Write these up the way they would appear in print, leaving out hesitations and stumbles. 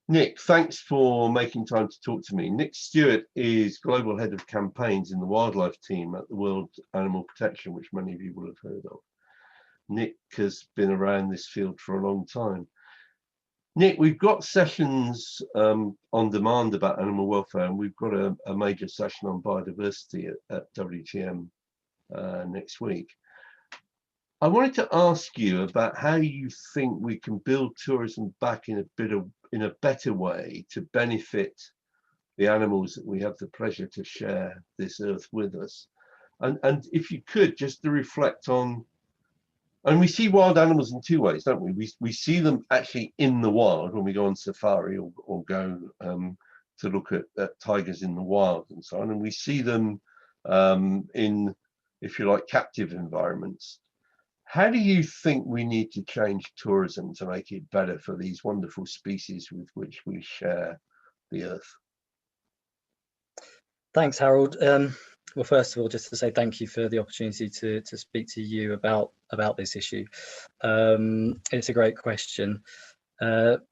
Nick, thanks for making time to talk to me. Nick Stewart is Global Head of Campaigns in the Wildlife Team at the World Animal Protection, which many of you will have heard of. Nick has been around this field for a long time. Nick, we've got sessions on demand about animal welfare, and we've got a major session on biodiversity at WTM next week. I wanted to ask you about how you think we can build tourism back in a better way to benefit the animals that we have the pleasure to share this earth with us. And if you could, just to reflect on, and we see wild animals in two ways, don't we? We see them actually in the wild when we go on safari or go to look at tigers in the wild and so on. And we see them in, if you like, captive environments. How do you think we need to change tourism to make it better for these wonderful species with which we share the earth? Thanks, Harold. Well, first of all, just to say thank you for the opportunity to speak to you about this issue. It's a great question. Let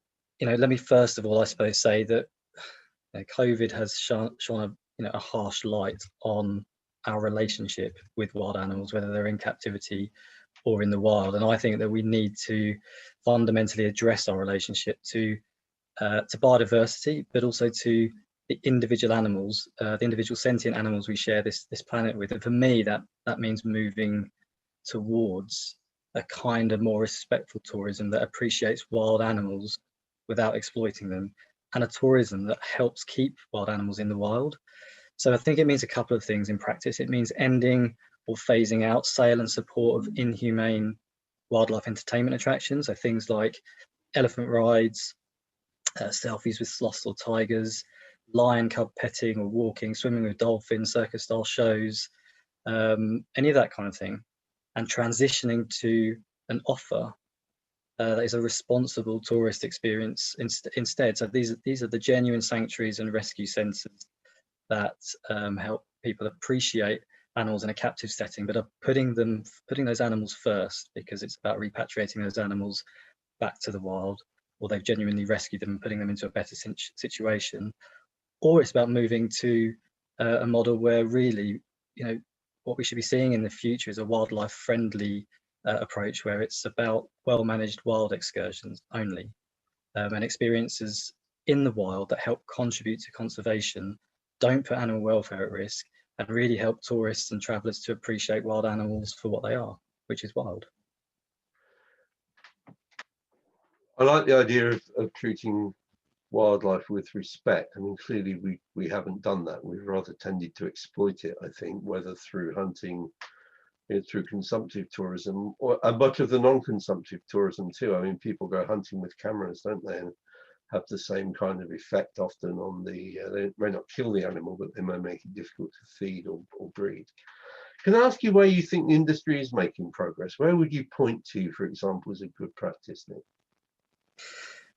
me first of all, I suppose, say that COVID has shone a harsh light on our relationship with wild animals, whether they're in captivity or in the wild. And I think that we need to fundamentally address our relationship to biodiversity, but also to the individual animals, the individual sentient animals we share this planet with. And for me, that means moving towards a kind of more respectful tourism that appreciates wild animals without exploiting them, and a tourism that helps keep wild animals in the wild. So I think it means a couple of things in practice. It means ending or phasing out sale and support of inhumane wildlife entertainment attractions, so things like elephant rides, selfies with sloths or tigers, lion cub petting or walking, swimming with dolphins, circus style shows, any of that kind of thing, and transitioning to an offer that is a responsible tourist experience instead. So these are the genuine sanctuaries and rescue centres that help people appreciate animals in a captive setting, but are putting those animals first, because it's about repatriating those animals back to the wild, or they've genuinely rescued them and putting them into a better situation. Or it's about moving to a model where really, what we should be seeing in the future is a wildlife friendly approach, where it's about well-managed wild excursions only, and experiences in the wild that help contribute to conservation, don't put animal welfare at risk, and really help tourists and travellers to appreciate wild animals for what they are, which is wild. I like the idea of treating wildlife with respect. I mean, clearly we haven't done that. We've rather tended to exploit it, I think, whether through hunting, through consumptive tourism, or much of the non-consumptive tourism too. I mean, people go hunting with cameras, don't they, and have the same kind of effect often on the, they may not kill the animal, but they may make it difficult to feed or breed. Can I ask you where you think the industry is making progress? Where would you point to, for example, as a good practice, Nick?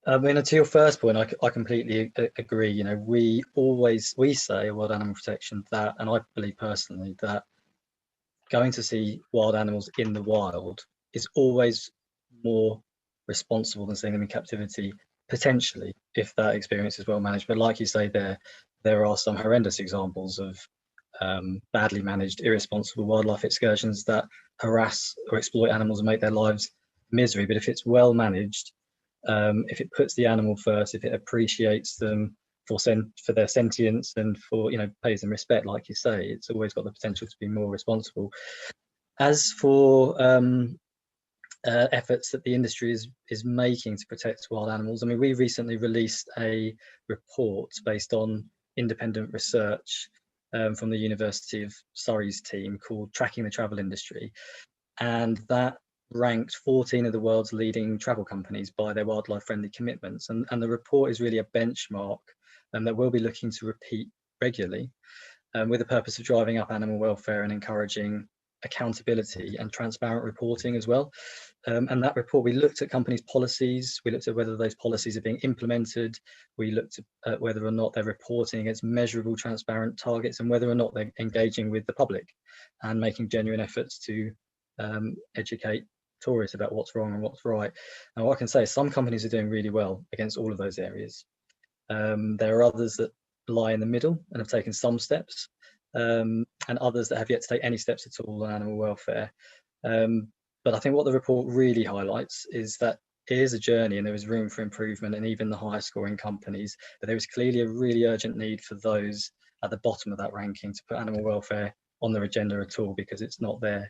I mean, to your first point, I completely agree. We say at World Animal Protection that, and I believe personally that going to see wild animals in the wild is always more responsible than seeing them in captivity, potentially, if that experience is well managed. But like you say, there are some horrendous examples of badly managed, irresponsible wildlife excursions that harass or exploit animals and make their lives misery. But if it's well managed, if it puts the animal first, if it appreciates them for their sentience and for, pays them respect, like you say, it's always got the potential to be more responsible. As for efforts that the industry is making to protect wild animals, I mean, we recently released a report based on independent research from the University of Surrey's team called Tracking the Travel Industry, and that ranked 14 of the world's leading travel companies by their wildlife friendly commitments, and the report is really a benchmark that we'll be looking to repeat regularly, with the purpose of driving up animal welfare and encouraging accountability and transparent reporting as well. And that report, we looked at companies' policies, we looked at whether those policies are being implemented, we looked at whether or not they're reporting against measurable, transparent targets, and whether or not they're engaging with the public and making genuine efforts to educate tourists about what's wrong and what's right. And what I can say is some companies are doing really well against all of those areas. There are others that lie in the middle and have taken some steps, and others that have yet to take any steps at all on animal welfare. But I think what the report really highlights is that it is a journey and there is room for improvement in even the highest scoring companies, but there is clearly a really urgent need for those at the bottom of that ranking to put animal welfare on their agenda at all, because it's not there.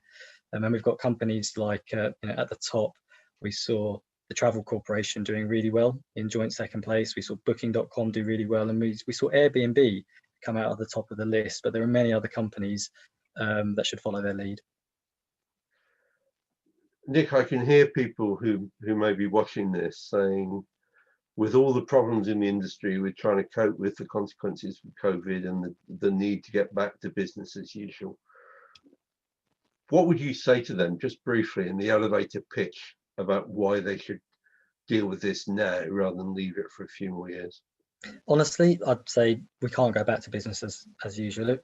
And we've got companies like, at the top, we saw the Travel Corporation doing really well in joint second place. We saw Booking.com do really well, and we saw Airbnb come out at the top of the list, but there are many other companies that should follow their lead. Nick, I can hear people who may be watching this saying, with all the problems in the industry, we're trying to cope with the consequences of COVID and the need to get back to business as usual. What would you say to them, just briefly, in the elevator pitch, about why they should deal with this now rather than leave it for a few more years? Honestly, I'd say we can't go back to business as usual.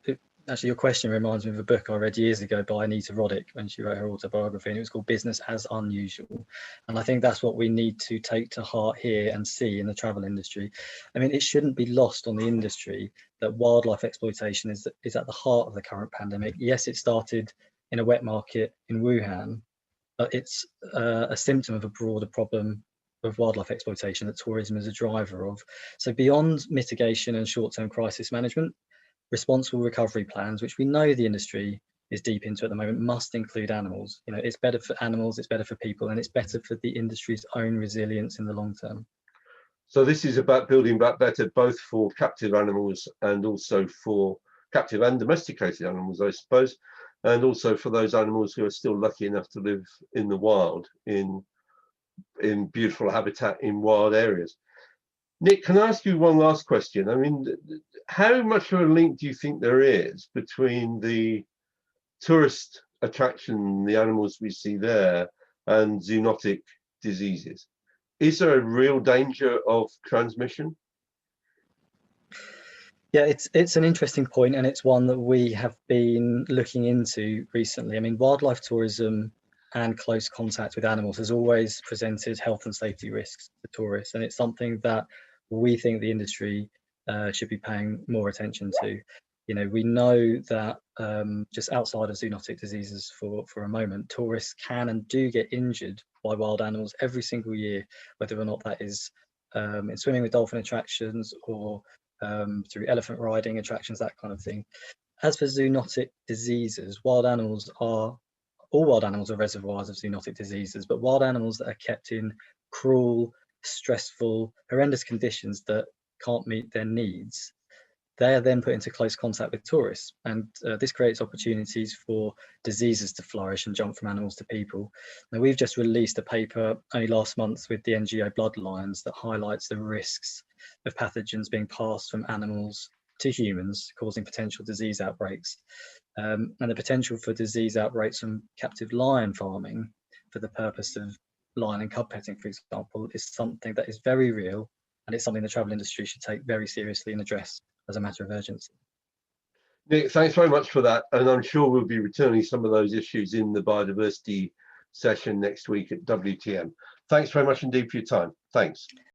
Actually, your question reminds me of a book I read years ago by Anita Roddick when she wrote her autobiography, and it was called Business as Unusual. And I think that's what we need to take to heart here and see in the travel industry. I mean, it shouldn't be lost on the industry that wildlife exploitation is at the heart of the current pandemic. Yes, it started in a wet market in Wuhan, but it's a symptom of a broader problem of wildlife exploitation that tourism is a driver of. So beyond mitigation and short-term crisis management, responsible recovery plans, which we know the industry is deep into at the moment, must include animals. It's better for animals, it's better for people, and it's better for the industry's own resilience in the long term. So this is about building back better, both for captive animals and also for captive and domesticated animals, I suppose, and also for those animals who are still lucky enough to live in the wild, in beautiful habitat in wild areas. Nick, can I ask you one last question? I mean, how much of a link do you think there is between the tourist attraction, the animals we see there, and zoonotic diseases? Is there a real danger of transmission? Yeah, it's an interesting point, and it's one that we have been looking into recently. I mean, wildlife tourism and close contact with animals has always presented health and safety risks to tourists, and it's something that we think the industry should be paying more attention to. We know that just outside of zoonotic diseases for a moment, tourists can and do get injured by wild animals every single year, whether or not that is in swimming with dolphin attractions or through elephant riding attractions, that kind of thing. As for zoonotic diseases, all wild animals are reservoirs of zoonotic diseases, but wild animals that are kept in cruel, stressful, horrendous conditions that can't meet their needs, they are then put into close contact with tourists, and this creates opportunities for diseases to flourish and jump from animals to people. Now, we've just released a paper only last month with the NGO Bloodlines that highlights the risks of pathogens being passed from animals to humans, causing potential disease outbreaks. And the potential for disease outbreaks from captive lion farming for the purpose of lion and cub petting, for example, is something that is very real, and it's something the travel industry should take very seriously and address as a matter of urgency. Nick, thanks very much for that, and I'm sure we'll be returning some of those issues in the biodiversity session next week at WTM. Thanks very much indeed for your time. Thanks.